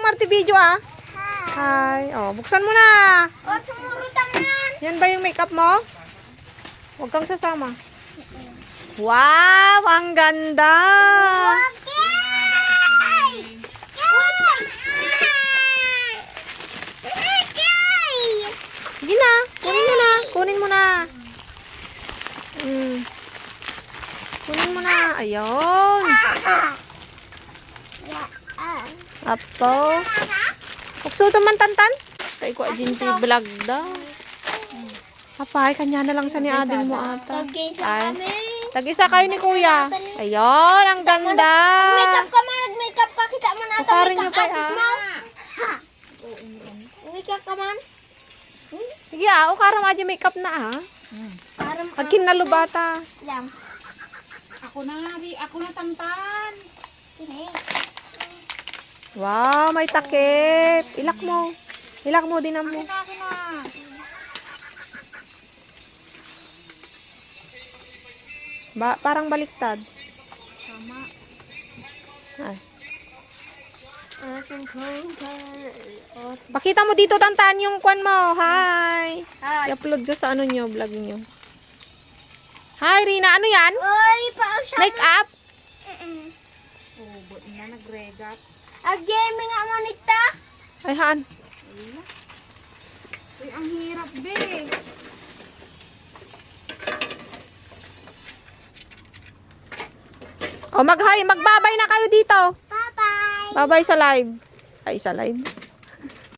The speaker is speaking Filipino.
Marty video ah. Hi. Oh, buksan mo na. Oh, sumuro tangan. Yan ba yung makeup mo? Huwag kang sasama. Wow, ang ganda. Sige na, kunin mo na. Kunin mo na. Kunin mo na. Ayun. Apo. Ukso man tantan. Kay ko ajin ti vlog da. Apay, kanya na lang sa ni ading mo ata. Ay. Tag-isa kayo ni kuya. Ayun, ang ganda. Makeup ka man, nag-makeup ka. Kita mo na ito. Pukarin nyo kay ah. Makeup ka man. Sige ah, ukara mo ajin makeup na ah. Agkin na lubata. Lang. Ako na tantan. Wow, may takip. Ilak mo. Ilak mo din mo. Akin na. Parang baliktad. Tama. Ay. Pakita mo dito tantan yung kwan mo. Hi. I-upload ko sa ano nyo, vlog nyo. Hi Rina, ano yan? Oy, pausya. Make up? Oh, buti na nagregat. Gaming nga manita. Ay haan. Uy, ang hirap, be. O magbabay na kayo dito. Bye-bye. Babay sa live. Ay, sa live.